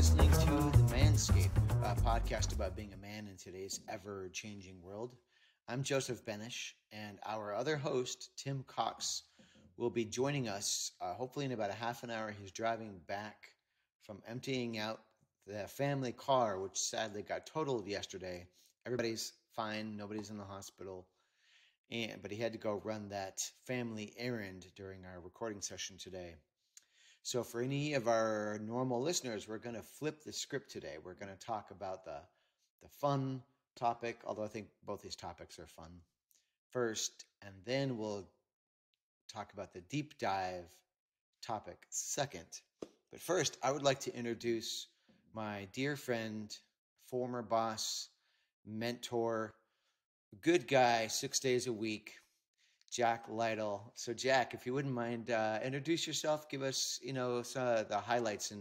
listening to the Manscape, a podcast about being a man in today's ever-changing world. I'm Joseph Benish, and our other host, Tim Cox, will be joining us hopefully in about a half an hour. He's driving back from emptying out the family car, which sadly got totaled yesterday. Everybody's fine. Nobody's in the hospital. But he had to go run that family errand during our recording session today. So for any of our normal listeners, we're going to flip the script today. We're going to talk about the fun topic, although I think both these topics are fun first, and then we'll talk about the deep dive topic second. But first, I would like to introduce my dear friend, former boss, mentor, good guy, 6 days a week, Jack Lytle. So Jack, if you wouldn't mind, introduce yourself, give us, some of the highlights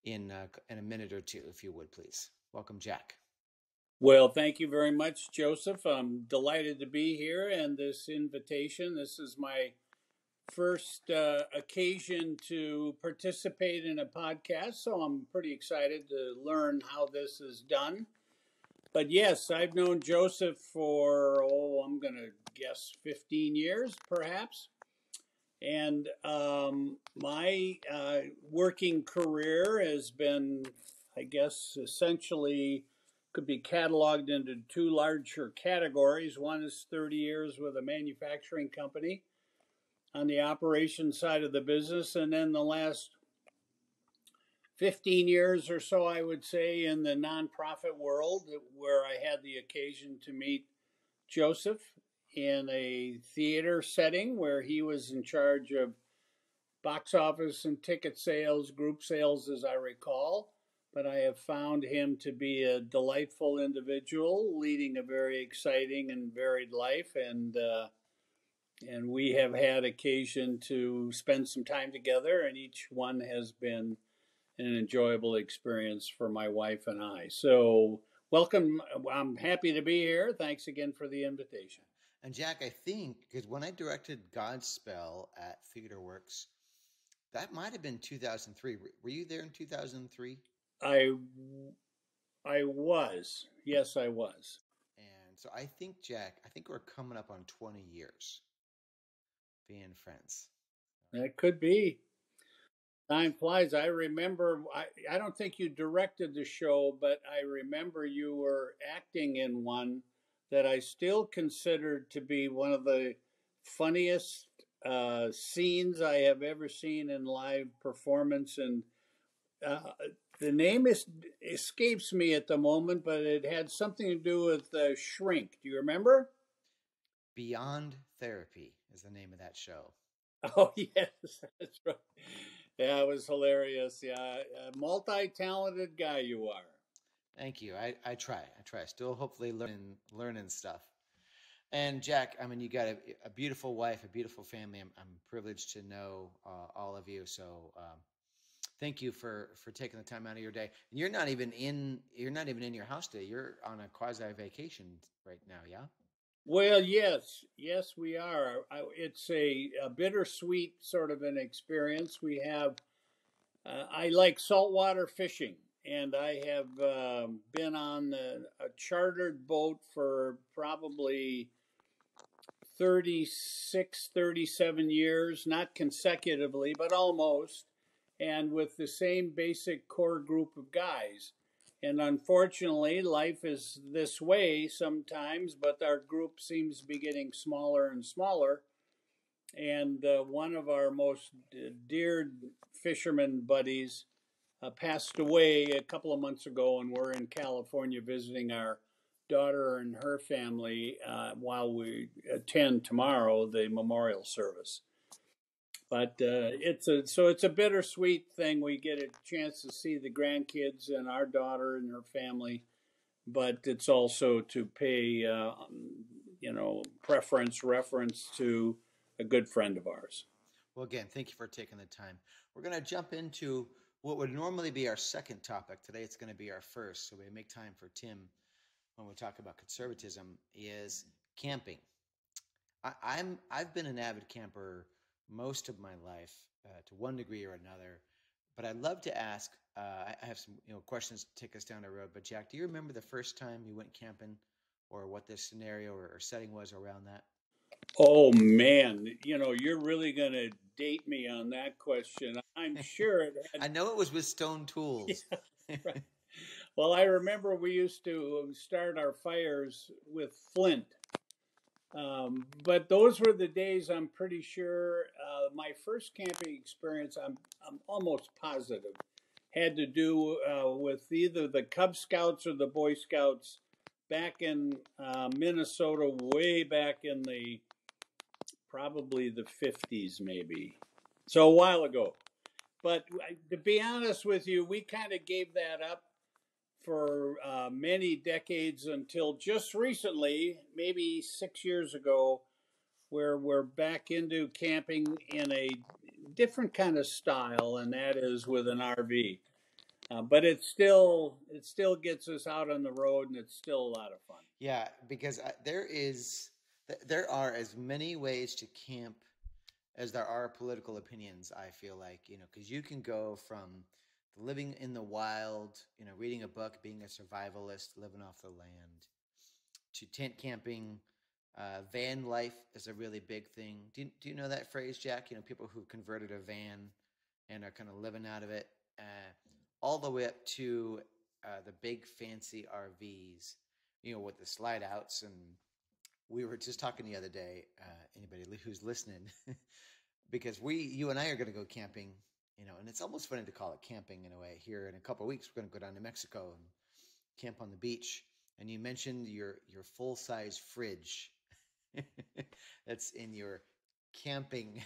in a minute or two, if you would, please. Welcome, Jack. Well, thank you very much, Joseph. I'm delighted to be here and this invitation. This is my first occasion to participate in a podcast, so I'm pretty excited to learn how this is done. But yes, I've known Joseph for, I'm going to guess 15 years, perhaps. And my working career has been, I guess, essentially could be cataloged into two larger categories. One is 30 years with a manufacturing company on the operations side of the business, and then the last 15 years or so, I would say, in the nonprofit world, where I had the occasion to meet Joseph in a theater setting where he was in charge of box office and ticket sales, group sales, as I recall. But I have found him to be a delightful individual, leading a very exciting and varied life, and we have had occasion to spend some time together, and each one has been an enjoyable experience for my wife and I. So welcome. I'm happy to be here. Thanks again for the invitation. And Jack, I think, because when I directed Godspell at Theater Works, that might have been 2003. Were you there in 2003? I was. Yes, I was. And so I think, Jack, we're coming up on 20 years being friends. That could be. Time flies. I remember, I don't think you directed the show, but I remember you were acting in one that I still considered to be one of the funniest scenes I have ever seen in live performance. And the name escapes me at the moment, but it had something to do with Shrink. Do you remember? Beyond Therapy is the name of that show. Oh, yes, that's right. Yeah, it was hilarious. Yeah, a multi-talented guy you are. Thank you. I try. Still hopefully learning stuff. And Jack, I mean, you got a beautiful wife, a beautiful family. I'm privileged to know all of you. So thank you for taking the time out of your day. And you're not even in your house today. You're on a quasi vacation right now, yeah? Well, yes, we are. It's a bittersweet sort of an experience. We have, I like saltwater fishing, and I have been on a chartered boat for probably 36, 37 years, not consecutively, but almost, and with the same basic core group of guys. And unfortunately, life is this way sometimes, but our group seems to be getting smaller and smaller. And one of our most dear fisherman buddies passed away a couple of months ago, and we're in California visiting our daughter and her family while we attend tomorrow the memorial service. But it's a bittersweet thing. We get a chance to see the grandkids and our daughter and her family, but it's also to pay, reference to a good friend of ours. Well, again, thank you for taking the time. We're going to jump into what would normally be our second topic. Today it's going to be our first, so we make time for Tim when we talk about conservatism, is camping. I've been an avid camper most of my life to one degree or another, But I'd love to ask. I have some questions to take us down the road. But Jack, do you remember the first time you went camping, or what the scenario or setting was around that? Oh man, you're really going to date me on that question. I'm sure it had. I know it was with stone tools. Yeah, right. Well, I remember we used to start our fires with flint. But those were the days. I'm pretty sure my first camping experience. I'm almost positive had to do with either the Cub Scouts or the Boy Scouts back in Minnesota, way back in the probably the 50s, maybe. So a while ago. But to be honest with you, we kind of gave that up for many decades until just recently, maybe 6 years ago, where we're back into camping in a different kind of style, and that is with an RV. But it still gets us out on the road, and it's still a lot of fun. Yeah, because there are as many ways to camp as there are political opinions. I feel like because you can go from living in the wild, reading a book, being a survivalist, living off the land, to tent camping. Van life is a really big thing. Do you know that phrase, Jack? People who've converted a van and are kind of living out of it, all the way up to the big fancy RVs, with the slide outs. And we were just talking the other day, anybody who's listening, because you and I are going to go camping, and it's almost funny to call it camping in a way. Here in a couple of weeks, we're going to go down to Mexico and camp on the beach. And you mentioned your full-size fridge that's in your camping.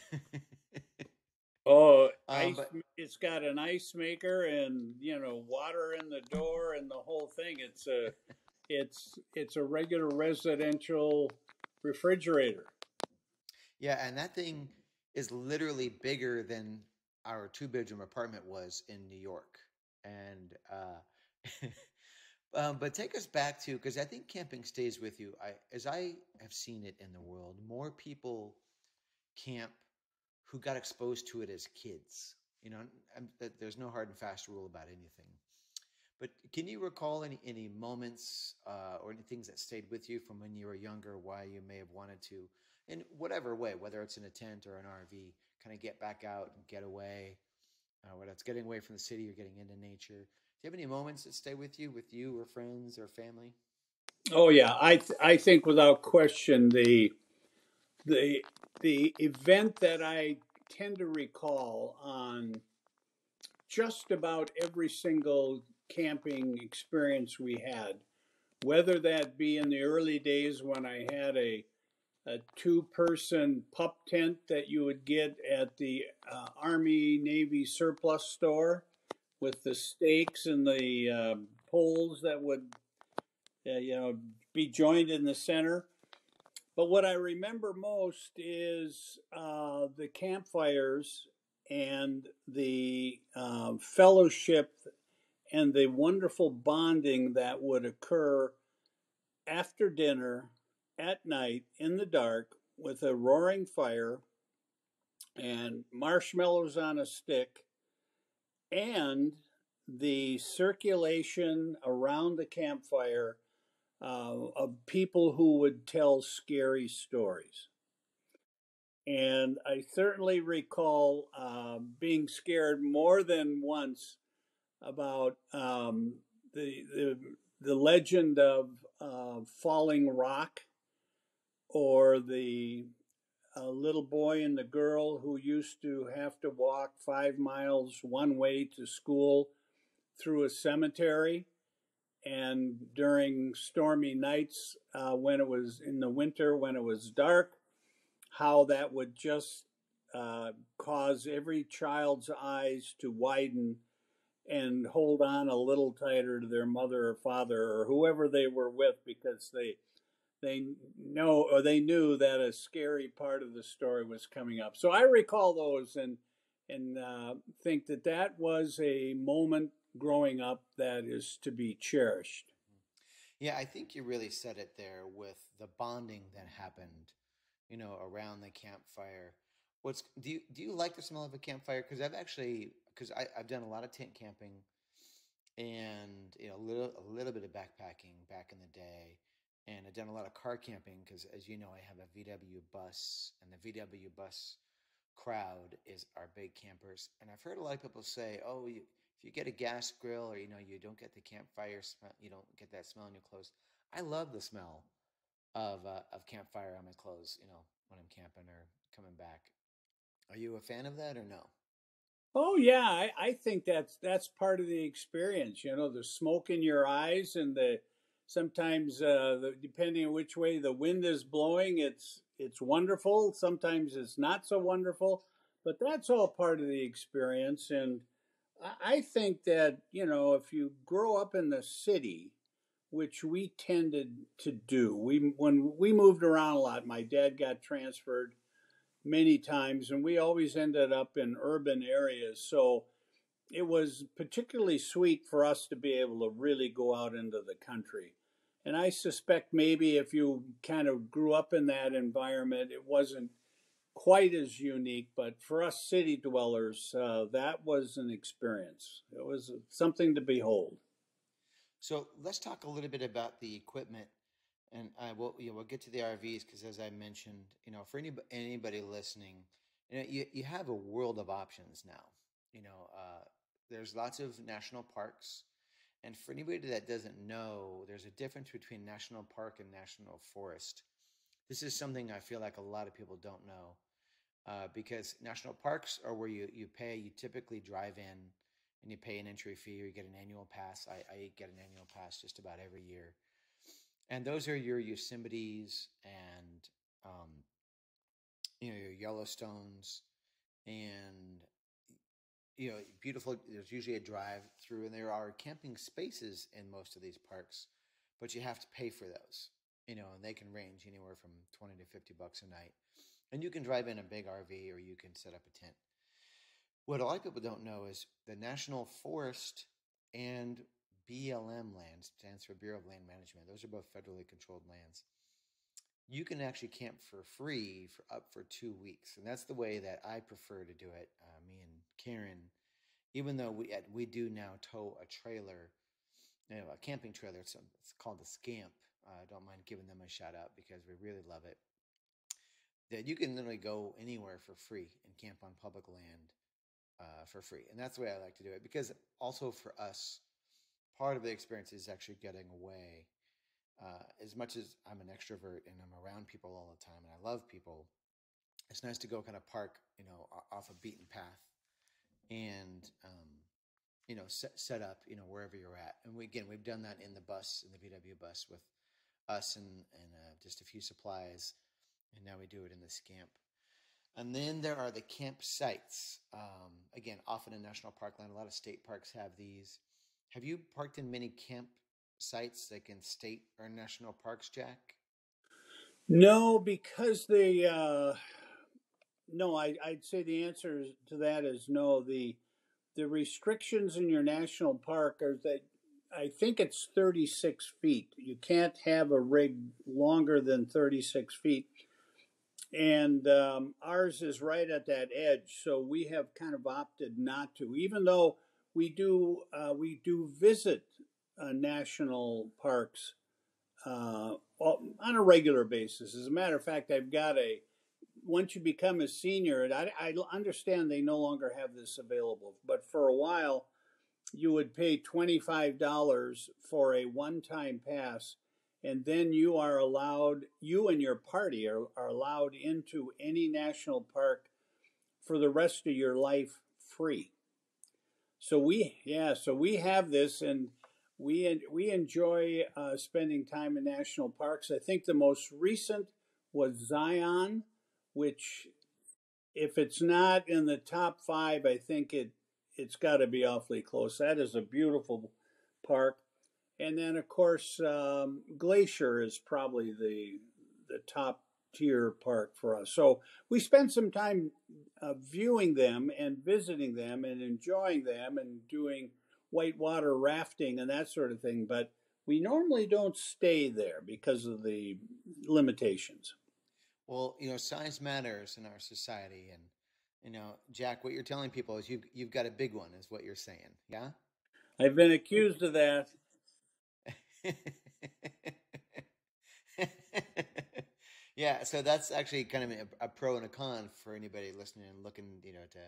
Oh, ice! But It's got an ice maker and water in the door and the whole thing. It's a regular residential refrigerator. yeah, and that thing is literally bigger than our two-bedroom apartment was in New York. And but take us back to, because I think camping stays with you. As I have seen it in the world, more people camp who got exposed to it as kids. There's no hard and fast rule about anything. But can you recall any moments or any things that stayed with you from when you were younger, why you may have wanted to, in whatever way, whether it's in a tent or an RV, kind of get back out and get away, whether it's getting away from the city or getting into nature? Do you have any moments that stay with you or friends or family? Oh yeah, I think without question the the event that I tend to recall on just about every single camping experience we had, whether that be in the early days when I had a two-person pup tent that you would get at the Army Navy surplus store with the stakes and the poles that would be joined in the center. But what I remember most is the campfires and the fellowship and the wonderful bonding that would occur after dinner at night in the dark with a roaring fire and marshmallows on a stick and the circulation around the campfire of people who would tell scary stories. And I certainly recall being scared more than once about the legend of falling rock, or the little boy and the girl who used to have to walk 5 miles one way to school through a cemetery, and during stormy nights, when it was in the winter, when it was dark, how that would just cause every child's eyes to widen and hold on a little tighter to their mother or father or whoever they were with, because they knew that a scary part of the story was coming up. So I recall those, and think that was a moment growing up that is to be cherished. Yeah, I think you really said it there with the bonding that happened, around the campfire. What's do you like the smell of a campfire? Because I've done a lot of tent camping, and a little bit of backpacking back in the day, and I've done a lot of car camping because, as you know, I have a VW bus, and the VW bus crowd is our big campers. And I've heard a lot of people say, "Oh, if you get a gas grill, or you don't get the campfire smell, you don't get that smell in your clothes." I love the smell of campfire on my clothes, when I'm camping or coming back. Are you a fan of that or no? Oh yeah, I think that's part of the experience. The smoke in your eyes and the sometimes depending on which way the wind is blowing, it's wonderful. Sometimes it's not so wonderful, but that's all part of the experience. And I think that if you grow up in the city, which we tended to do, when we moved around a lot, my dad got transferred many times, and we always ended up in urban areas. So it was particularly sweet for us to be able to really go out into the country. And I suspect maybe if you kind of grew up in that environment, it wasn't quite as unique. But for us city dwellers, that was an experience. It was something to behold. So let's talk a little bit about the equipment, and we'll get to the RVs because, as I mentioned, for anybody listening, you have a world of options now. There's lots of national parks, and for anybody that doesn't know, there's a difference between national park and national forest. This is something I feel like a lot of people don't know, because national parks are where you typically drive in and you pay an entry fee, or you get an annual pass. I get an annual pass just about every year. And those are your Yosemites and, your Yellowstones, and beautiful. There's usually a drive through, and there are camping spaces in most of these parks, but you have to pay for those. And they can range anywhere from 20 to $50 a night. And you can drive in a big RV, or you can set up a tent. What a lot of people don't know is the National Forest and BLM lands, stands for Bureau of Land Management. Those are both federally controlled lands. You can actually camp for free for 2 weeks, and that's the way that I prefer to do it. Me and Karen, even though we do now tow a trailer, a camping trailer. It's called the Scamp. I don't mind giving them a shout out because we really love it. That you can literally go anywhere for free and camp on public land for free, and that's the way I like to do it. Because also for us, part of the experience is actually getting away. As much as I'm an extrovert and I'm around people all the time and I love people, it's nice to go kind of park, off a beaten path, and set up, wherever you're at. And we've done that in the bus, in the VW bus, with us and just a few supplies, and now we do it in the Scamp. And then there are the campsites. Again, often in national parkland, a lot of state parks have these. Have you parked in many campsites, like in state or national parks, Jack? No, because no, I'd say the answer to that is no. The restrictions in your national park are that I think it's 36 feet. You can't have a rig longer than 36 feet. And ours is right at that edge, so we have kind of opted not to, even though we do visit national parks on a regular basis. As a matter of fact, I've got a once you become a senior, and I understand they no longer have this available, but for a while, you would pay $25 for a one-time pass, and then you and your party are allowed into any national park for the rest of your life free. So we have this, and we enjoy spending time in national parks. I think the most recent was Zion, which if it's not in the top five, I think it's got to be awfully close. That is a beautiful park, and then of course Glacier is probably the top tier park for us. So we spend some time viewing them and visiting them and enjoying them and doing whitewater rafting and that sort of thing. But we normally don't stay there because of the limitations. Well, size matters in our society, and Jack, what you're telling people is you've got a big one, is what you're saying. Yeah. I've been accused of that. Yeah, so that's actually kind of a pro and a con for anybody listening and looking, to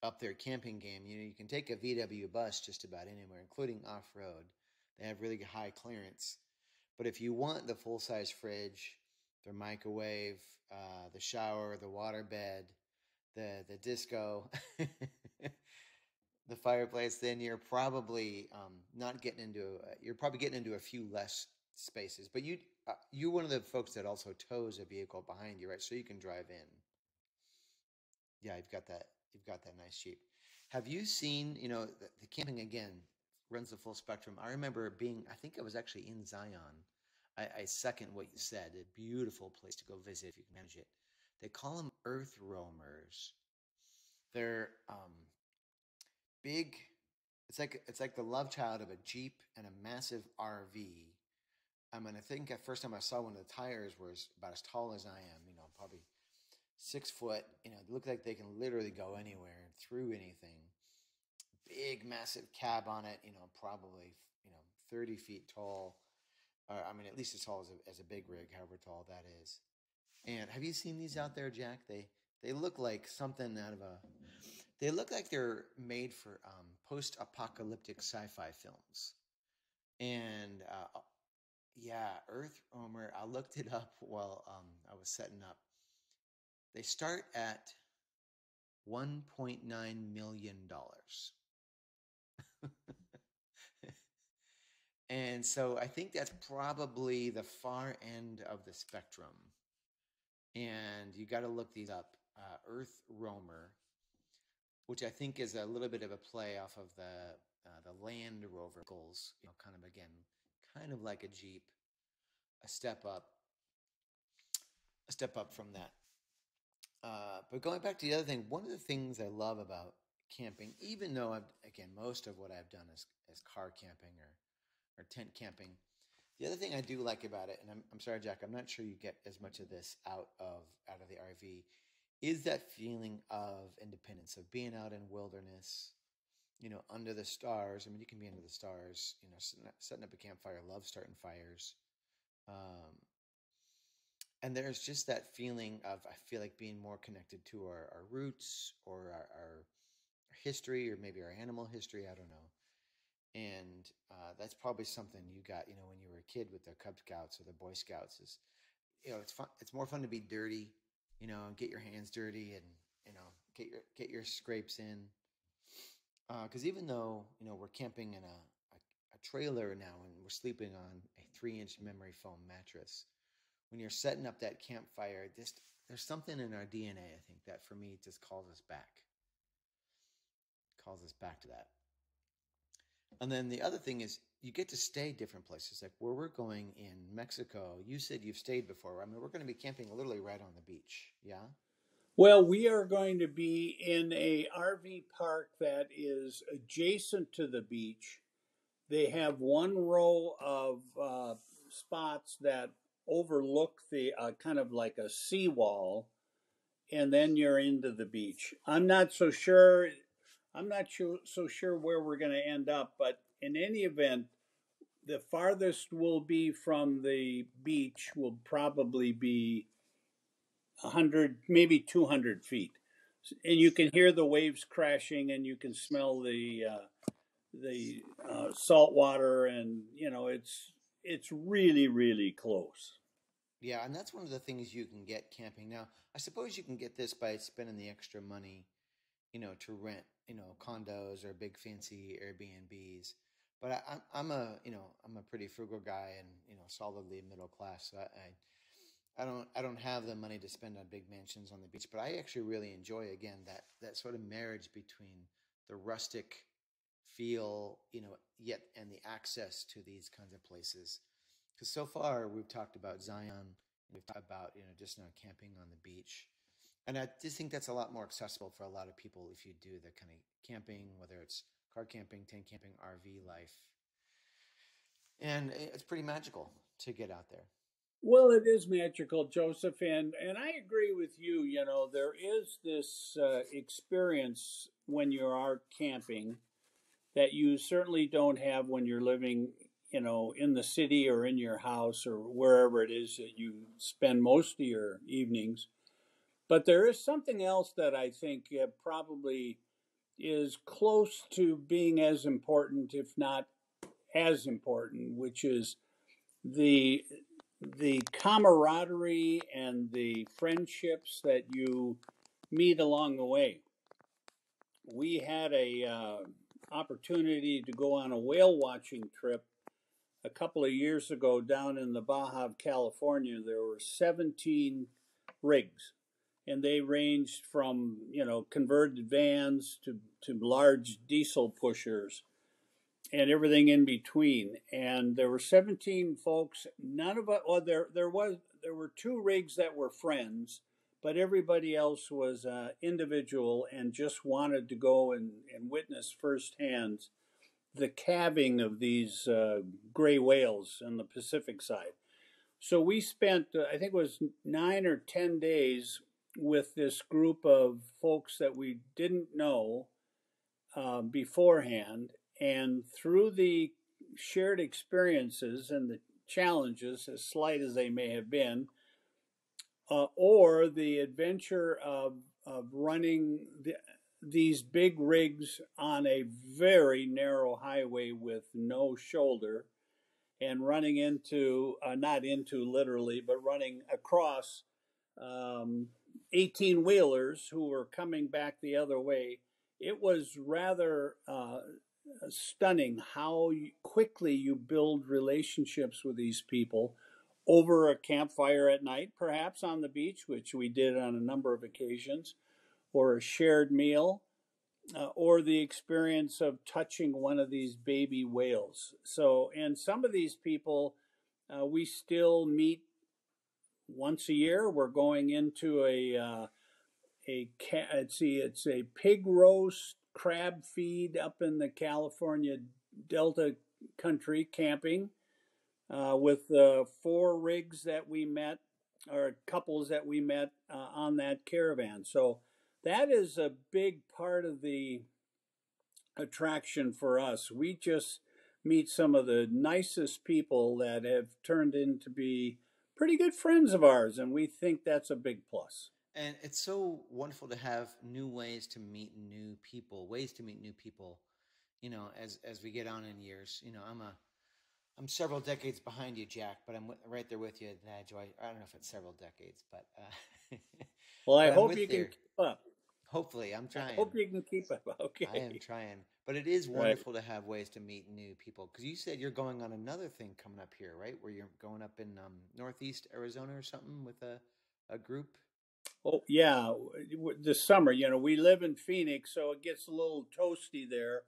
up their camping game. You can take a VW bus just about anywhere, including off road. They have really high clearance. But if you want the full size fridge, the microwave, the shower, the water bed, the disco, the fireplace, then you're probably not getting into. You're probably getting into a few less spaces. But you're one of the folks that also tows a vehicle behind you, right? So you can drive in. Yeah, you've got that. You've got that nice Jeep. Have you seen? The camping again runs the full spectrum. I remember being. I think I was actually in Zion. I second what you said. A beautiful place to go visit if you can manage it. They call them earth roamers. They're big. It's like the love child of a Jeep and a massive RV. I mean, I think at first time I saw one of the tires was about as tall as I am. Probably 6 foot. They look like they can literally go anywhere and through anything. Big, massive cab on it. Probably 30 feet tall. Or I mean, at least as tall as a big rig, however tall that is. And have you seen these out there, Jack? They look like something out of a. They look like they're made for post-apocalyptic sci-fi films. And yeah, Earth Homer. I looked it up while I was setting up. They start at $1.9 million. And so I think that's probably the far end of the spectrum. And you got to look these up. Earth Roamer, which I think is a little bit of a play off of the Land Rover goals. Kind of again, kind of like a Jeep, a step up, from that. But going back to the other thing, one of the things I love about camping, even though most of what I've done is car camping or tent camping. The other thing I do like about it, and I'm sorry, Jack, I'm not sure you get as much of this out of the RV, is that feeling of independence, of being out in wilderness, under the stars. I mean, you can be under the stars, setting up a campfire. Love starting fires. Um, and there's just that feeling of, I feel like, being more connected to our roots, or our history, or maybe our animal history. I don't know. And that's probably something you got, when you were a kid with the Cub Scouts or the Boy Scouts. Is it's fun. It's more fun to be dirty, and get your hands dirty, and get your scrapes in. Because even though we're camping in a trailer now, and we're sleeping on a 3-inch memory foam mattress, when you're setting up that campfire, just there's something in our DNA. I think that for me just calls us back to that. And then the other thing is you get to stay different places. Like where we're going in Mexico, you said you've stayed before. I mean, we're going to be camping literally right on the beach. Yeah. Well, we are going to be in a RV park that is adjacent to the beach. They have one row of spots that overlook the kind of like a seawall, and then you're into the beach. I'm not so sure. I'm not so sure where we're going to end up, but in any event, the farthest we'll be from the beach will probably be 100, maybe 200 feet, and you can hear the waves crashing, and you can smell the salt water, and it's really really close. Yeah, and that's one of the things you can get camping. Now, I suppose you can get this by spending the extra money, to rent, condos or big fancy Airbnbs. But I'm a pretty frugal guy, and solidly middle class. So I don't have the money to spend on big mansions on the beach. But I actually really enjoy, again, that sort of marriage between the rustic feel, yet and the access to these kinds of places. Because so far we've talked about Zion, we've talked about just camping on the beach, and I just think that's a lot more accessible for a lot of people if you do the kind of camping, whether it's car camping, tent camping, RV life, and it's pretty magical to get out there. Well, it is magical, Joseph, and I agree with you. You know, there is this experience when you are camping that you certainly don't have when you're living, you know, in the city or in your house or wherever it is that you spend most of your evenings. But there is something else that I think probably is close to being as important, if not as important, which is the the camaraderie and the friendships that you meet along the way. We had a opportunity to go on a whale watching trip a couple of years ago down in the Baja of California. There were 17 rigs, and they ranged from, you know, converted vans to large diesel pushers and everything in between. And there were 17 folks. None of it. Well, there were two rigs that were friends, but everybody else was individual and just wanted to go and witness firsthand the calving of these gray whales on the Pacific side. So we spent, I think it was 9 or 10 days with this group of folks that we didn't know beforehand. And through the shared experiences and the challenges, as slight as they may have been, or the adventure of running these big rigs on a very narrow highway with no shoulder and running into, not into literally, but running across 18 wheelers who were coming back the other way. It was rather stunning how quickly you build relationships with these people over a campfire at night, perhaps on the beach, which we did on a number of occasions, or a shared meal, or the experience of touching one of these baby whales. So, and some of these people we still meet once a year. We're going into it's a pig roast crab feed up in the California Delta country camping with four rigs that we met, or couples that we met on that caravan. So that is a big part of the attraction for us. We just meet some of the nicest people that have turned into be pretty good friends of ours, and we think that's a big plus. And it's so wonderful to have new ways to meet new people, ways to meet new people, you know, as we get on in years. You know, I'm several decades behind you, Jack, but I'm right there with you. Joy. I don't know if it's several decades, but Well, I but I'm hope with you can there. keep up. Hopefully, I'm I trying. hope you can keep up. I am Okay. trying. But it is Right. wonderful to have ways to meet new people. Because you said you're going on another thing coming up here, right? Where you're going up in Northeast Arizona or something with a group. Oh, yeah. This summer, you know, we live in Phoenix, so it gets a little toasty there.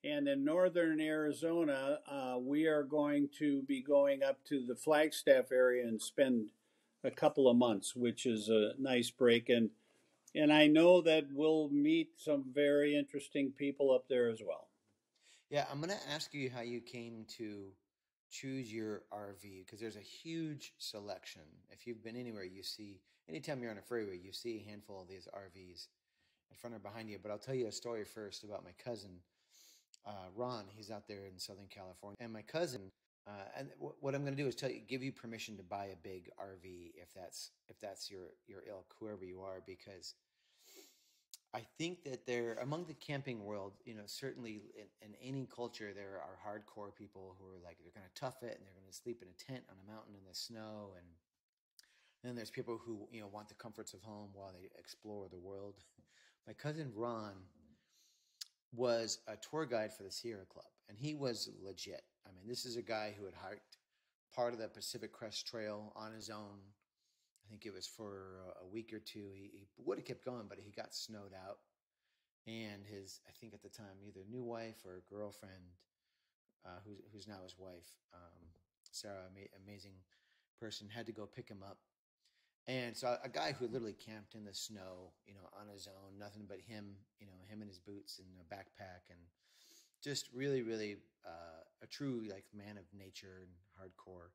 And in northern Arizona, we are going to be going up to the Flagstaff area and spend a couple of months, which is a nice break. And I know that we'll meet some very interesting people up there as well. Yeah, I'm going to ask you how you came to choose your RV because there's a huge selection. If you've been anywhere, you see, anytime you're on a freeway, you see a handful of these RVs in front or behind you. But I'll tell you a story first about my cousin, Ron. He's out there in Southern California. And my cousin, what I'm going to do is give you permission to buy a big RV if that's your ilk, whoever you are, because I think that there, among the camping world, you know, certainly in any culture, there are hardcore people who are like, they're going to tough it and they're going to sleep in a tent on a mountain in the snow. And then there's people who, you know, want the comforts of home while they explore the world. My cousin Ron was a tour guide for the Sierra Club, and he was legit. I mean, this is a guy who had hiked part of the Pacific Crest Trail on his own. I think it was for a week or two. He would have kept going, but he got snowed out. And his, I think at the time, either new wife or girlfriend, who's now his wife, Sarah, amazing person, had to go pick him up. And so a guy who literally camped in the snow, you know, on his own, nothing but him, you know, him and his boots and a backpack, and just really, really a true like man of nature and hardcore.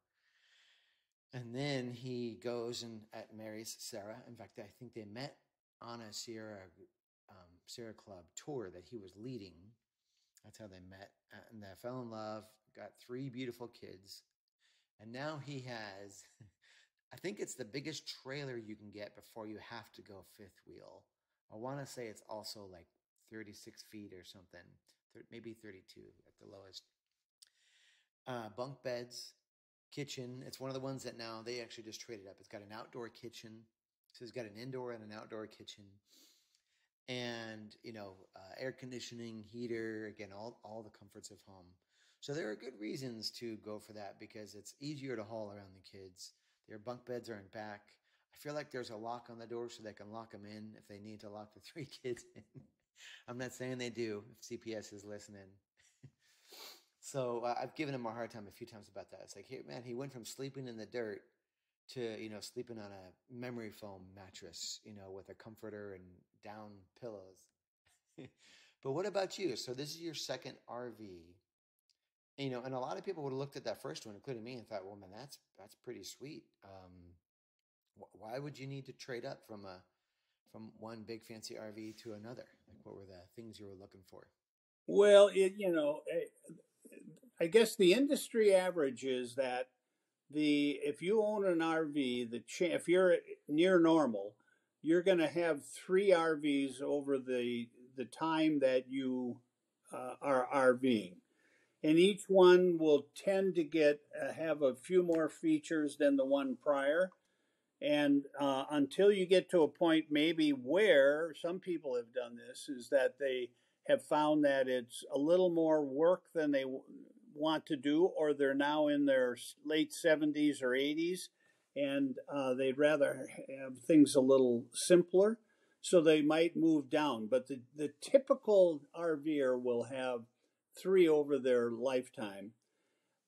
And then he goes and marries Sarah. In fact, I think they met on a Sierra Club tour that he was leading. That's how they met, and they fell in love. Got 3 beautiful kids, and now he has. I think it's the biggest trailer you can get before you have to go fifth wheel. I want to say it's also like 36 feet or something, maybe 32 at the lowest. Bunk beds, kitchen. It's one of the ones that now they actually just traded up. It's got an outdoor kitchen. So it's got an indoor and an outdoor kitchen, and air conditioning, heater. Again, all the comforts of home. So there are good reasons to go for that because it's easier to haul around the kids. Their bunk beds are in back. I feel like there's a lock on the door so they can lock them in if they need to lock the 3 kids in. I'm not saying they do if CPS is listening. So I've given him a hard time a few times about that. It's like, hey, man, he went from sleeping in the dirt to, sleeping on a memory foam mattress, with a comforter and down pillows. But what about you? So this is your second RV, and a lot of people would have looked at that first one, including me, and thought, well, man, that's pretty sweet. Why would you need to trade up from one big fancy RV to another? Like, what were the things you were looking for? Well, I guess the industry average is that if you own an RV, if you're near normal, you're going to have 3 RVs over the time that you are RVing, and each one will tend to have a few more features than the one prior. And until you get to a point maybe where some people have done this, is that they have found that it's a little more work than they want to do, or they're now in their late 70s or 80s, and they'd rather have things a little simpler. So they might move down. But the typical RVer will have 3 over their lifetime.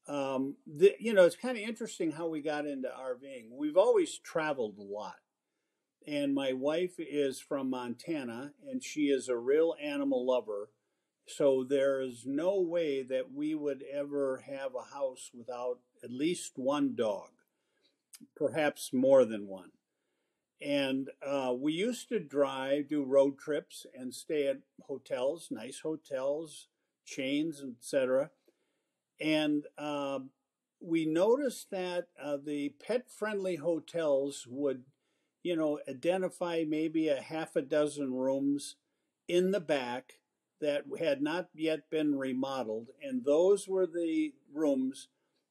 It's kind of interesting how we got into RVing. We've always traveled a lot. And my wife is from Montana, and she is a real animal lover. So there is no way that we would ever have a house without at least one dog, perhaps more than one. And we used to do road trips and stay at hotels, nice hotels, chains, etc. And we noticed that the pet-friendly hotels would, identify maybe a half a dozen rooms in the back that had not yet been remodeled, and those were the rooms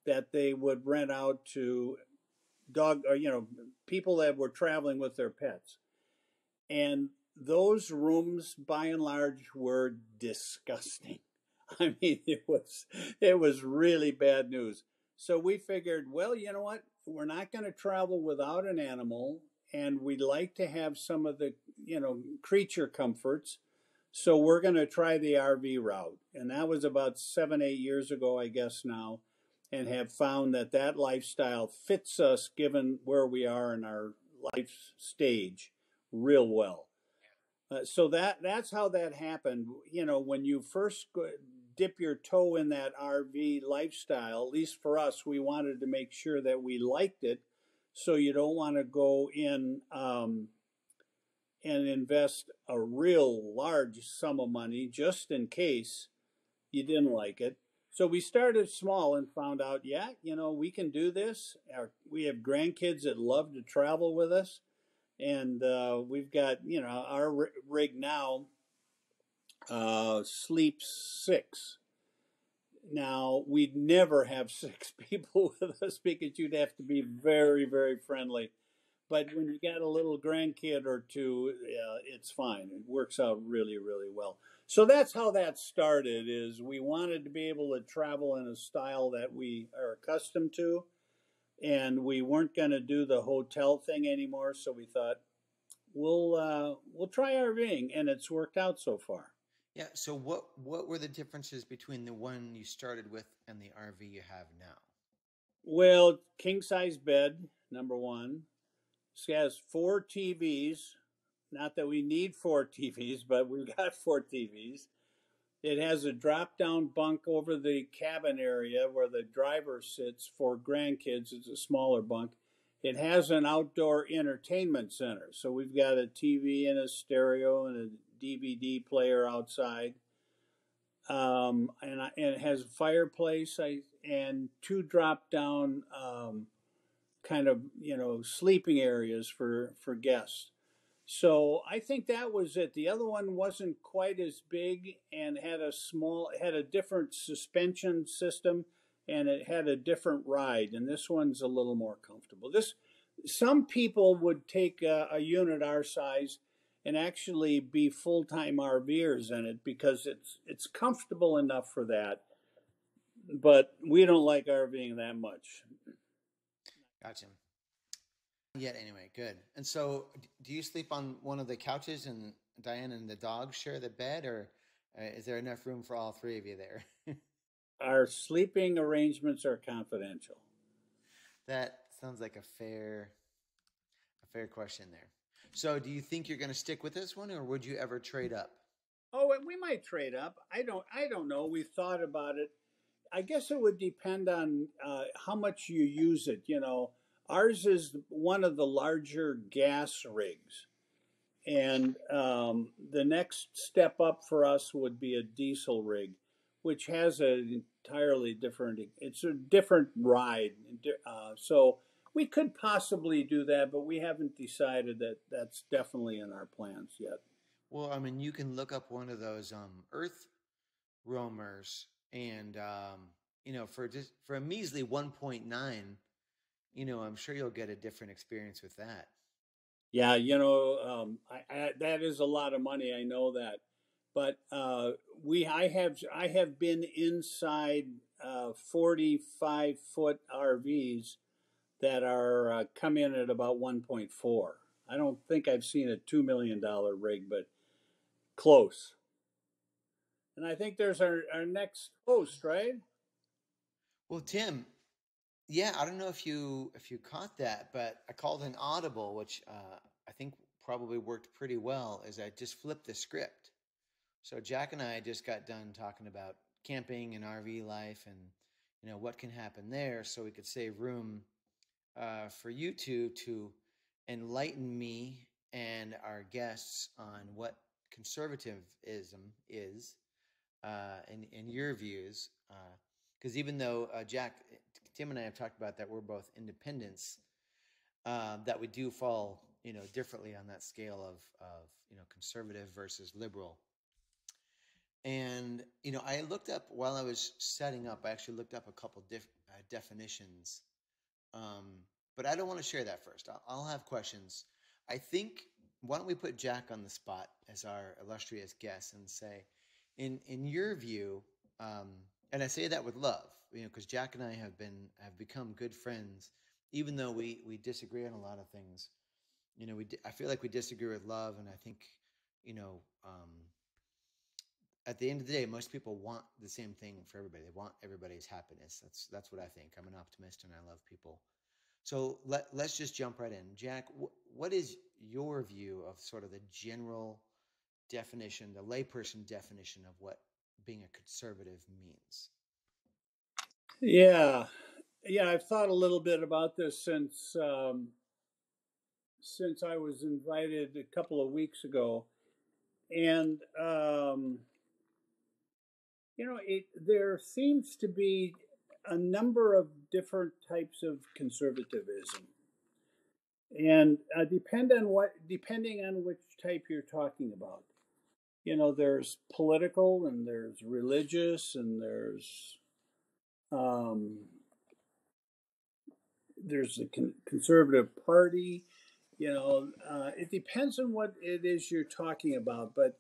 that they would rent out to people that were traveling with their pets. And those rooms, by and large, were disgusting. I mean, it was really bad news. So we figured, well, you know what? We're not going to travel without an animal, and we'd like to have some of the, creature comforts. So we're going to try the RV route. And that was about 7, 8 years ago, I guess now, and have found that lifestyle fits us given where we are in our life stage real well. So that's how that happened. When you first dip your toe in that RV lifestyle, at least for us, we wanted to make sure that we liked it. So you don't want to go in and invest a real large sum of money just in case you didn't like it. So we started small and found out, we can do this. We have grandkids that love to travel with us. And we've got, our rig now sleeps 6. Now, we'd never have 6 people with us because you'd have to be very, very friendly. But when you got a little grandkid or two, it's fine. It works out really, really well. So that's how that started, is we wanted to be able to travel in a style that we are accustomed to. And we weren't going to do the hotel thing anymore. So we thought, we'll try RVing, and it's worked out so far. Yeah. So what were the differences between the one you started with and the RV you have now? Well, king size bed, number one. It has 4 TVs. Not that we need 4 TVs, but we've got 4 TVs. It has a drop-down bunk over the cabin area where the driver sits for grandkids. It's a smaller bunk. It has an outdoor entertainment center. So we've got a TV and a stereo and a DVD player outside. And it has a fireplace and two drop down kind of sleeping areas for guests. So I think that was it. The other one wasn't quite as big and had a different suspension system and it had a different ride. And this one's a little more comfortable. Some people would take a unit our size and actually be full-time RVers in it because it's comfortable enough for that. But we don't like RVing that much. Gotcha. Yet anyway, good. And so, do you sleep on one of the couches, and Diane and the dog share the bed, or is there enough room for all three of you there? Our sleeping arrangements are confidential. That sounds like a fair question there. So, do you think you're going to stick with this one, or would you ever trade up? Oh, we might trade up. I don't know. We've thought about it. I guess it would depend on how much you use it. Ours is one of the larger gas rigs, and the next step up for us would be a diesel rig, which has an entirely different. It's a different ride. So we could possibly do that, but we haven't decided that that's definitely in our plans yet. Well, I mean, you can look up one of those Earth roamers, and for a measly 1.9, I'm sure you'll get a different experience with that. Yeah, that is a lot of money. I know that, but I have been inside 45-foot RVs that are come in at about 1.4. I don't think I've seen a $2 million rig, but close. And I think there's our next host, right? Well, Tim, yeah, I don't know if you caught that, but I called an audible, which I think probably worked pretty well. Is I just flipped the script. So Jack and I just got done talking about camping and RV life, and what can happen there, so we could save room for you two to enlighten me and our guests on what conservatism is in your views. Because even though Tim and I have talked about that we're both independents, that we do fall, differently on that scale of conservative versus liberal. And I looked up while I was setting up. I actually looked up a couple definitions, um, but I don't want to share that first. I'll have questions. I think why don't we put Jack on the spot as our illustrious guest and say, in your view, um, and I say that with love, because Jack and I have become good friends, even though we disagree on a lot of things. I feel like we disagree with love, and I think you know. At the end of the day, most people want the same thing for everybody. They want everybody's happiness. That's what I think. I'm an optimist and I love people. So let's just jump right in. Jack, what is your view of sort of the general definition, the layperson definition of what being a conservative means? Yeah, yeah. I've thought a little bit about this since I was invited a couple of weeks ago, and there seems to be a number of different types of conservatism, and depending on which type you're talking about. There's political, and there's religious, and um, there's the conservative party. It depends on what it is you're talking about, but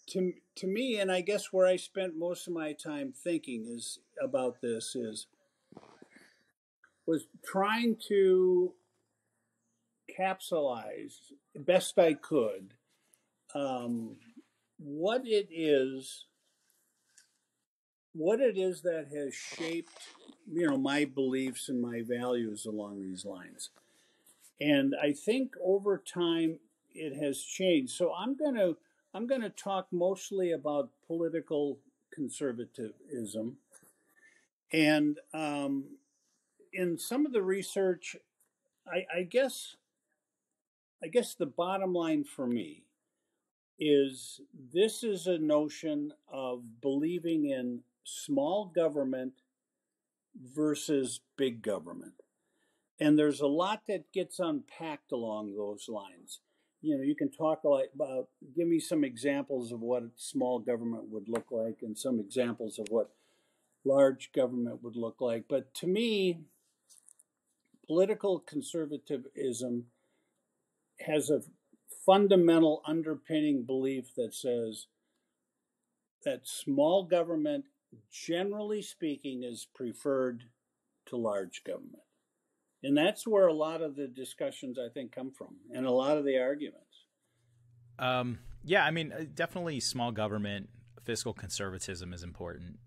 to me, and I guess where I spent most of my time thinking is about this is was trying to capsulize best I could um, what it is that has shaped my beliefs and my values along these lines. And I think over time it has changed. So I'm gonna talk mostly about political conservatism, and in some of the research I guess the bottom line for me is this is a notion of believing in small government versus big government. And there's a lot that gets unpacked along those lines. You can talk about, give me some examples of what small government would look like and some examples of what large government would look like. But to me, political conservatism has a fundamental underpinning belief that says that small government, generally speaking, is preferred to large government. And that's where a lot of the discussions, I think, come from, and a lot of the arguments. Yeah, I mean, definitely small government, fiscal conservatism is important,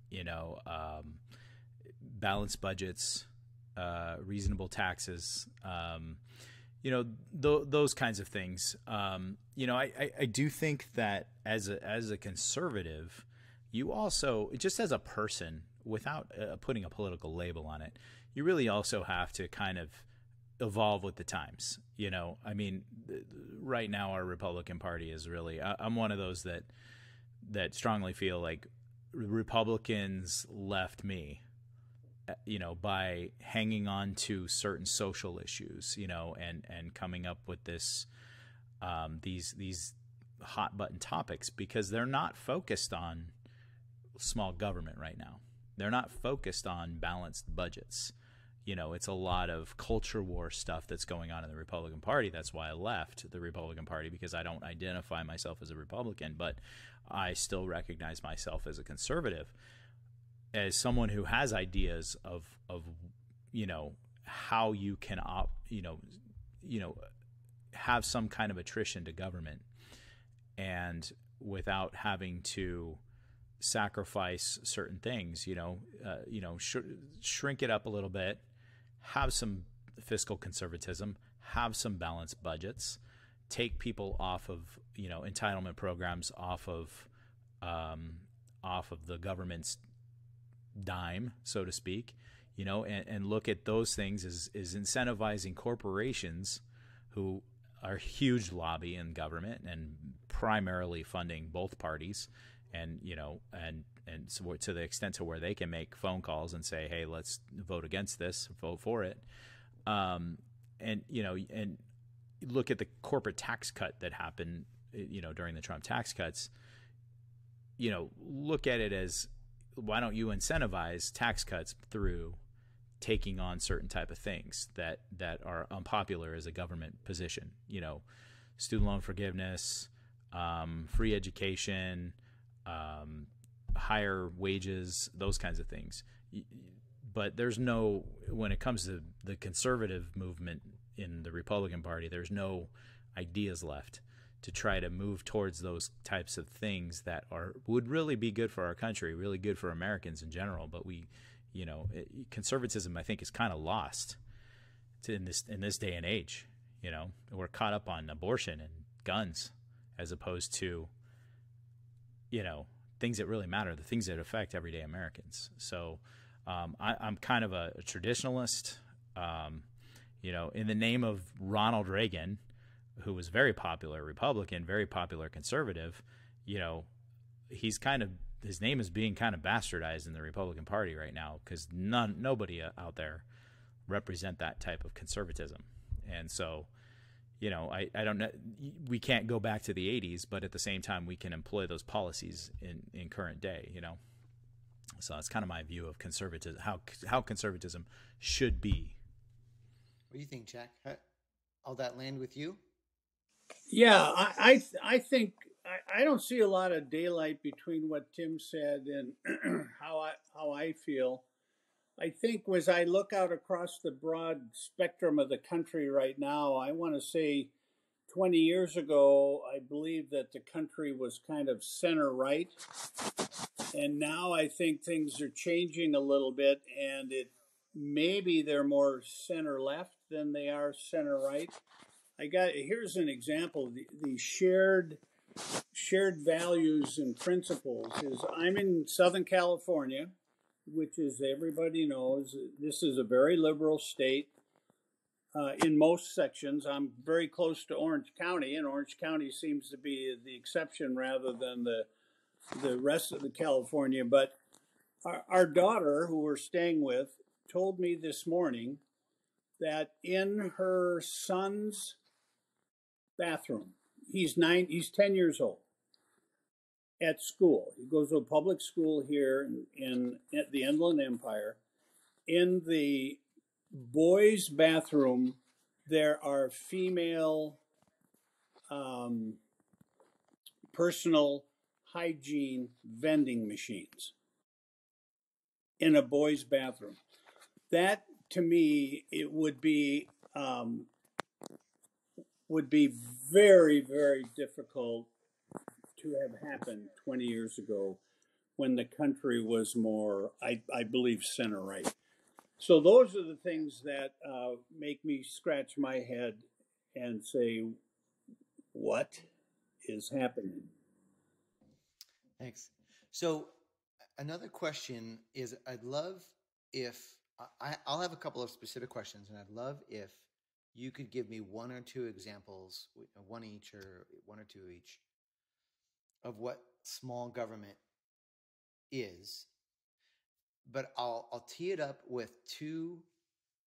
balanced budgets, reasonable taxes, those kinds of things. I do think that as a conservative, you also, just as a person, without putting a political label on it, you really also have to kind of evolve with the times. I mean, right now our Republican Party is really, I'm one of those that strongly feel like Republicans left me, by hanging on to certain social issues, and coming up with these hot button topics, because they're not focused on small government right now. They're not focused on balanced budgets. It's a lot of culture war stuff that's going on in the Republican Party. That's why I left the Republican Party, because I don't identify myself as a Republican, but I still recognize myself as a conservative, as someone who has ideas of how you can have some kind of attrition to government, and without having to sacrifice certain things, shrink it up a little bit, have some fiscal conservatism, have some balanced budgets, take people off of, entitlement programs, off of the government's dime, so to speak, and look at those things as incentivizing corporations who are huge lobby in government and primarily funding both parties, and so to the extent to where they can make phone calls and say, hey, let's vote against this, vote for it, and look at the corporate tax cut that happened, during the Trump tax cuts. Look at it as, why don't you incentivize tax cuts through taking on certain type of things that are unpopular as a government position, student loan forgiveness, free education, higher wages, those kinds of things. But when it comes to the conservative movement in the Republican Party, there's no ideas left to try to move towards those types of things that would really be good for our country, really good for Americans in general. But conservatism, I think, is kind of lost in this day and age. We're caught up on abortion and guns, as opposed to, things that really matter, the things that affect everyday Americans. So I'm kind of a traditionalist, in the name of Ronald Reagan, who was very popular Republican, very popular conservative. His name is being kind of bastardized in the Republican Party right now, because nobody out there represent that type of conservatism. And so, I don't know, we can't go back to the 80s, but at the same time, we can employ those policies in current day, So that's kind of my view of conservatism, how conservatism should be. What do you think, Jack? All that land with you? Yeah, I think I don't see a lot of daylight between what Tim said and how I feel. I think as I look out across the broad spectrum of the country right now, I want to say 20 years ago, I believe that the country was kind of center right. And now I think things are changing a little bit, and maybe they're more center left than they are center right. Here's an example. The shared values and principles is, I'm in Southern California, which, as everybody knows, this is a very liberal state. in most sections. I'm very close to Orange County, and Orange County seems to be the exception rather than the rest of the California. But our daughter, who we're staying with, told me this morning that in her son's bathroom, he's 10 years old, at school. He goes to a public school here in the Inland Empire. In the boys' bathroom, there are female personal hygiene vending machines in a boys' bathroom. That, to me, it would be very, very difficult to have happened 20 years ago when the country was more, I believe, center right. So those are the things that make me scratch my head and say, what is happening? Thanks. So another question is, I'd love if I'll have a couple of specific questions, and I'd love if you could give me one or two examples, one each or one or two each, of what small government is. But I'll tee it up with two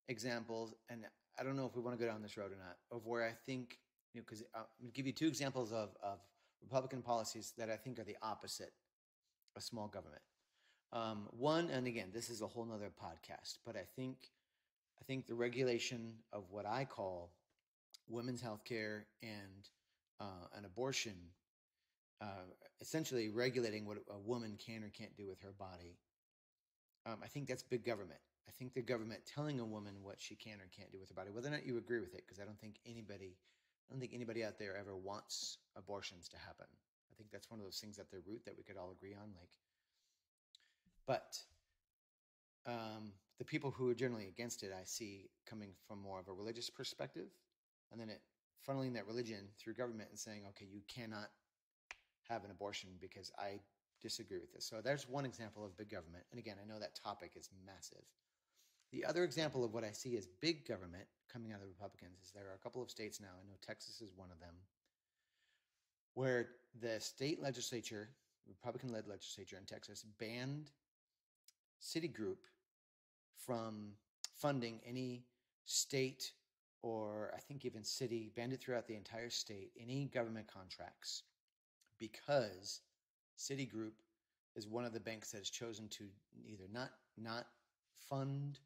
examples, and I don't know if we want to go down this road or not, of where I think, because I'm going to give you two examples of Republican policies that I think are the opposite of small government. One, and again, this is a whole nother podcast, but I think the regulation of what I call women's health care and an abortion, essentially regulating what a woman can or can't do with her body. I think that's big government. I think the government telling a woman what she can or can't do with her body, whether or not you agree with it, because I don't think anybody out there ever wants abortions to happen. I think that's one of those things at their root that we could all agree on. But the people who are generally against it, I see coming from more of a religious perspective, and then funneling that religion through government and saying, okay, you cannot have an abortion because I disagree with this. So there's one example of big government. And again, I know that topic is massive. The other example of what I see as big government coming out of the Republicans is there are a couple of states now, I know Texas is one of them, where the state legislature, Republican-led legislature in Texas, banned Citigroup from funding any state or I think even city, banned it throughout the entire state, any government contracts, because Citigroup is one of the banks that has chosen to either not fund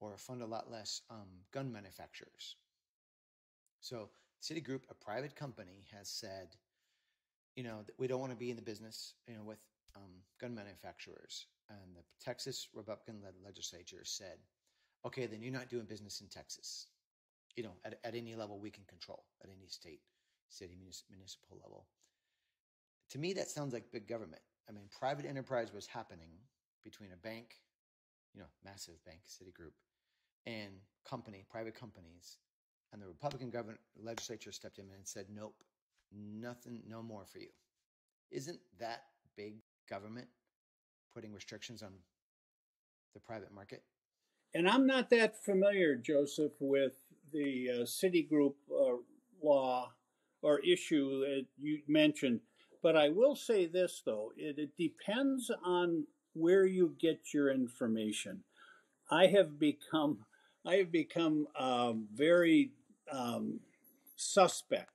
or fund a lot less gun manufacturers. So Citigroup, a private company, has said, we don't want to be in the business, with gun manufacturers. And the Texas Republican-led legislature said, okay, then you're not doing business in Texas, at any level we can control, at any state, city, municipal level. To me, that sounds like big government. I mean, private enterprise was happening between a bank, massive bank, Citigroup, and private companies. And the Republican legislature stepped in and said, nope, nothing, no more for you. Isn't that big government putting restrictions on the private market? And I'm not that familiar, Joseph, with the Citigroup law or issue that you mentioned. But I will say this, though. It depends on where you get your information. I have become very suspect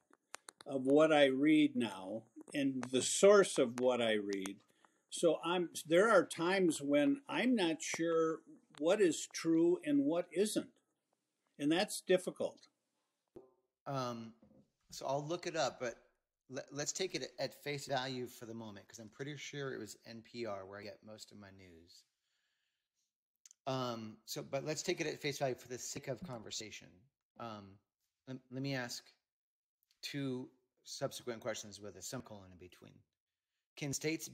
of what I read now and the source of what I read. So there are times when I'm not sure what is true and what isn't, and that's difficult. So I'll look it up, but let's take it at face value for the moment, because I'm pretty sure it was NPR where I get most of my news. But let's take it at face value for the sake of conversation. Let me ask two subsequent questions with a semicolon in between. Can states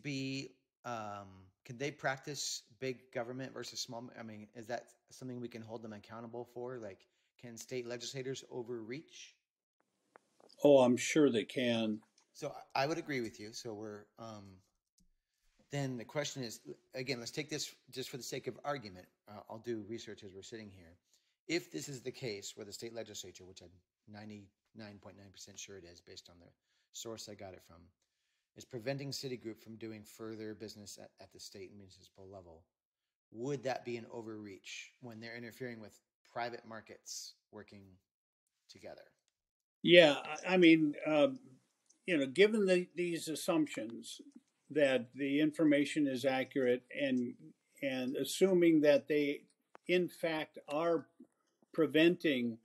can they practice big government versus small? I mean, is that something we can hold them accountable for? Like, can state legislators overreach? Oh, I'm sure they can. So I would agree with you. So then the question is, again, let's take this just for the sake of argument. I'll do research as we're sitting here. if this is the case where the state legislature, which I'm 99.9% sure it is based on the source I got it from, is preventing Citigroup from doing further business at the state and municipal level, would that be an overreach when they're interfering with private markets working together? Yeah, I mean, given these assumptions that the information is accurate and assuming that they, in fact, are preventing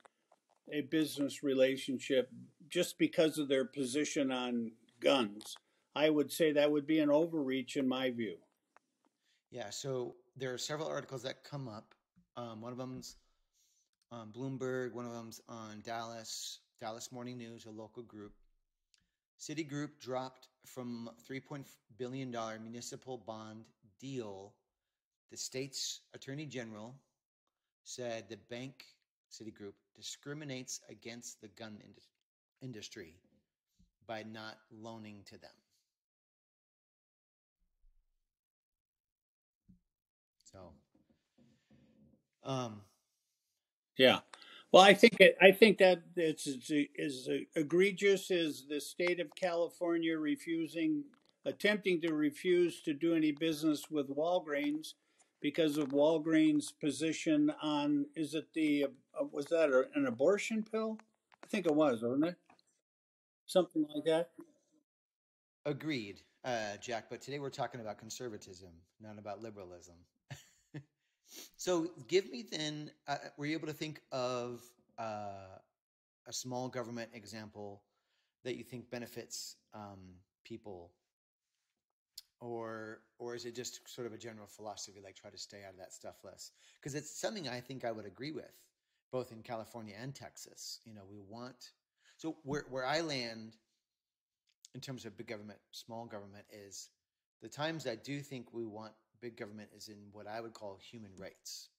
a business relationship just because of their position on guns, I would say that would be an overreach in my view. Yeah, so there are several articles that come up. One of them's on Bloomberg, one of them's on Dallas Morning News, a local group. Citigroup dropped from $3 billion municipal bond deal. The state's attorney general said the bank, Citigroup, discriminates against the gun industry by not loaning to them. So, yeah. Well, I think that it's as egregious as the state of California attempting to refuse to do any business with Walgreens because of Walgreens' position on, is it was that an abortion pill? I think it was, wasn't it? Something like that. Agreed, Jack. But today we're talking about conservatism, not about liberalism. So give me then, were you able to think of a small government example that you think benefits people? Or is it just sort of a general philosophy, like try to stay out of that stuff less? Because it's something I think I would agree with, both in California and Texas. We want, so where I land in terms of big government, small government, is the times I do think we want big government is in what I would call human rights.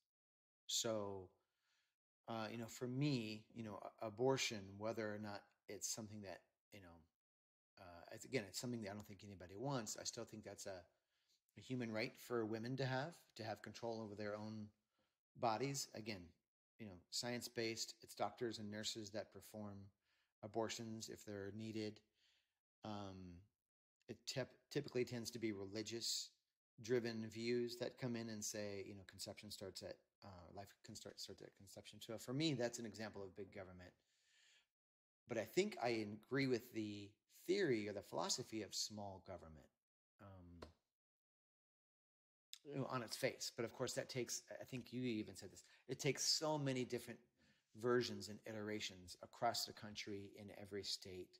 So, for me, abortion, whether or not it's something that, it's something that I don't think anybody wants. I still think that's a human right for women to have control over their own bodies. Again, science-based. It's doctors and nurses that perform abortions if they're needed. It typically tends to be religious-driven views that come in and say, conception starts at life can start at conception. So for me, that's an example of big government. But I think I agree with the theory or the philosophy of small government on its face. But of course, that takes, I think you even said this, it takes so many different versions and iterations across the country in every state.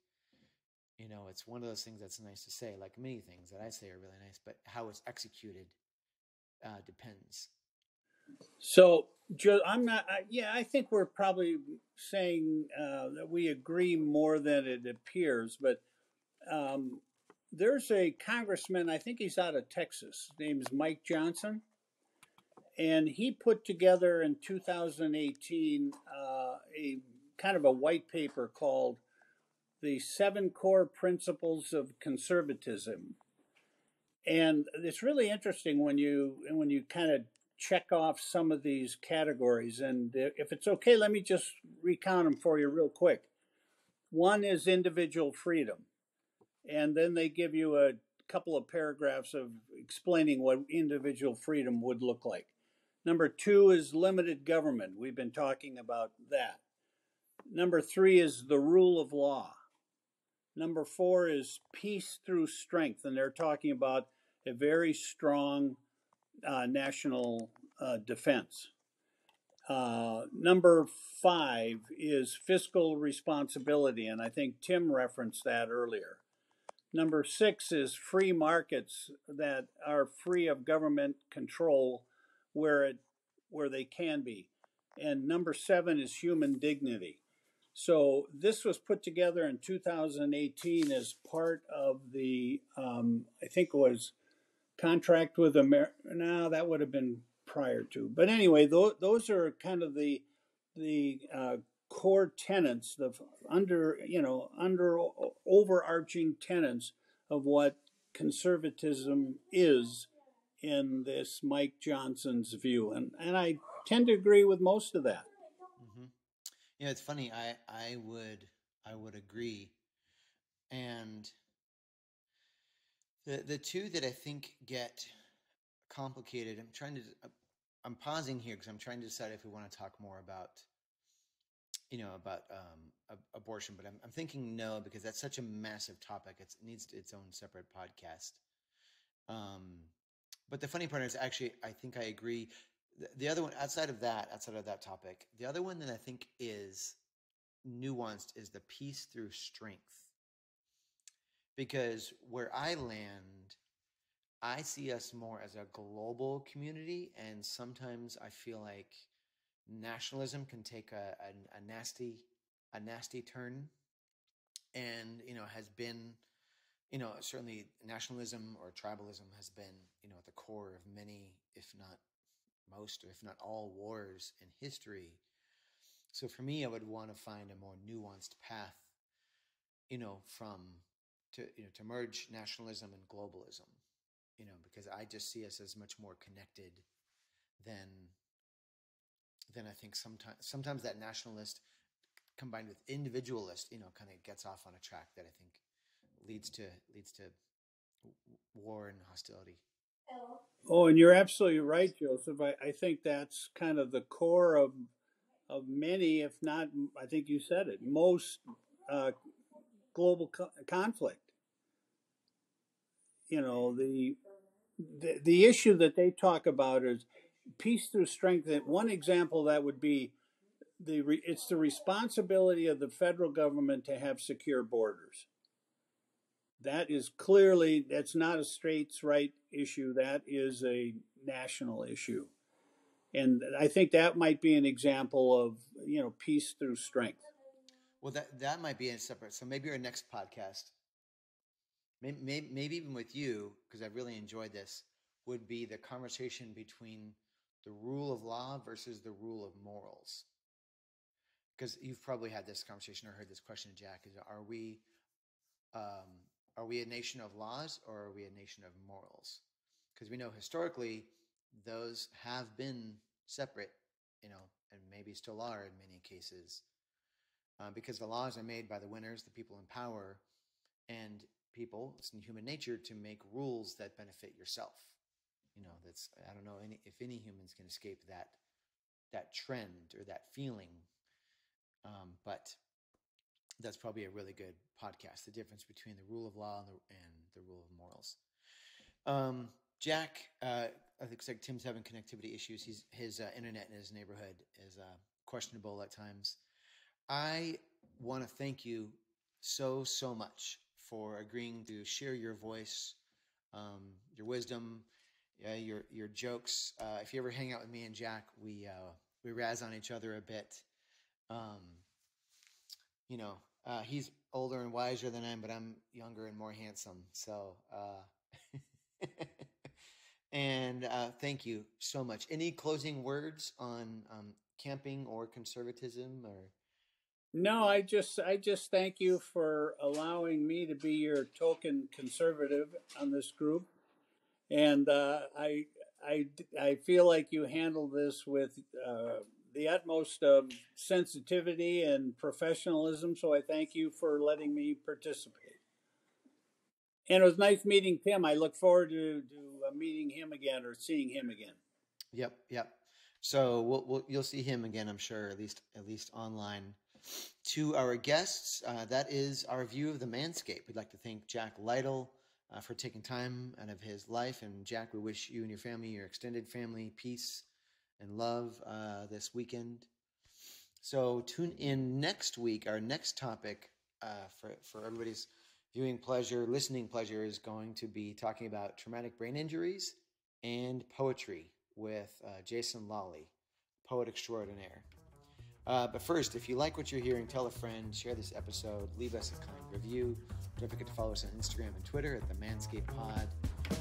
It's one of those things that's nice to say, like many things that I say are really nice, but how it's executed depends. So, Joe, I think we're probably saying that we agree more than it appears, but there's a congressman, I think he's out of Texas, his name is Mike Johnson, and he put together in 2018 a kind of a white paper called The 7 Core Principles of Conservatism. And it's really interesting when you kind of check off some of these categories. And if it's okay, let me just recount them for you real quick. One is individual freedom. And then they give you a couple of paragraphs of explaining what individual freedom would look like. Number 2 is limited government. We've been talking about that. Number 3 is the rule of law. Number 4 is peace through strength. And they're talking about a very strong national defense. Number 5 is fiscal responsibility, and I think Tim referenced that earlier. Number 6 is free markets that are free of government control where they can be. And number 7 is human dignity. So this was put together in 2018 as part of the, I think it was contract with America. No, that would have been prior to. But anyway, those are kind of the core tenets, the under overarching tenets of what conservatism is in this Mike Johnson's view, and I tend to agree with most of that. It's funny. I would agree. And the two that I think get complicated. I'm pausing here because I'm trying to decide if we want to talk more about about abortion, but I'm thinking no, because that's such a massive topic. It needs its own separate podcast. Um, but the funny part is, actually, I think I agree. The other one, outside of that topic, the other one that I think is nuanced is the peace through strength. Because where I land, I see us more as a global community, and sometimes I feel like nationalism can take a nasty turn, and has been, certainly nationalism or tribalism has been, at the core of many, if not most, or if not all, wars in history. So for me, I would want to find a more nuanced path, from to merge nationalism and globalism, because I just see us as much more connected than I think sometimes that nationalist combined with individualist, kind of gets off on a track that I think leads to war and hostility. Oh, and you're absolutely right, Joseph. I think that's kind of the core of many, if not, I think you said it, most uh, global conflict. The issue that they talk about is peace through strength. One example that would be it's the responsibility of the federal government to have secure borders. That is clearly, that's not a states' right issue. That is a national issue. And I think that might be an example of, peace through strength. Well, that might be a separate. So maybe our next podcast, maybe even with you, because I've really enjoyed this, would be the conversation between the rule of law versus the rule of morals. Because you've probably had this conversation or heard this question, Jack: is are we a nation of laws, or are we a nation of morals? Because we know historically those have been separate, and maybe still are in many cases, because the laws are made by the winners, the people in power, and people. It's in human nature to make rules that benefit yourself. That's, I don't know if any humans can escape that trend or that feeling, but that's probably a really good podcast. The difference between the rule of law and the rule of morals. Jack, I think it's like Tim's having connectivity issues. His internet in his neighborhood is questionable at times. I want to thank you so much for agreeing to share your voice, your wisdom, your jokes. If you ever hang out with me and Jack, we razz on each other a bit. He's older and wiser than I am, but I'm younger and more handsome. So, and thank you so much. Any closing words on camping or conservatism, or? No, I just thank you for allowing me to be your token conservative on this group, and I feel like you handled this with the utmost of sensitivity and professionalism. So I thank you for letting me participate. And it was nice meeting Tim. I look forward to meeting him again or seeing him again. Yep. So you'll see him again, I'm sure, at least online. To our guests, that is our view of the Manscape. We'd like to thank Jack Lytle for taking time out of his life. And Jack, we wish you and your family, your extended family, peace and love this weekend. So tune in next week. Our next topic for everybody's viewing pleasure, listening pleasure, is going to be talking about traumatic brain injuries and poetry with Jason Lawley, poet extraordinaire. But first, if you like what you're hearing, tell a friend, share this episode, leave us a kind review. Don't forget to follow us on Instagram and Twitter at the Manscape Pod.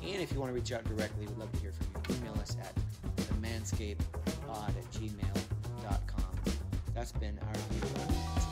And if you want to reach out directly, we'd love to hear from you. Email us at themanscapepod@gmail.com. That's been our view.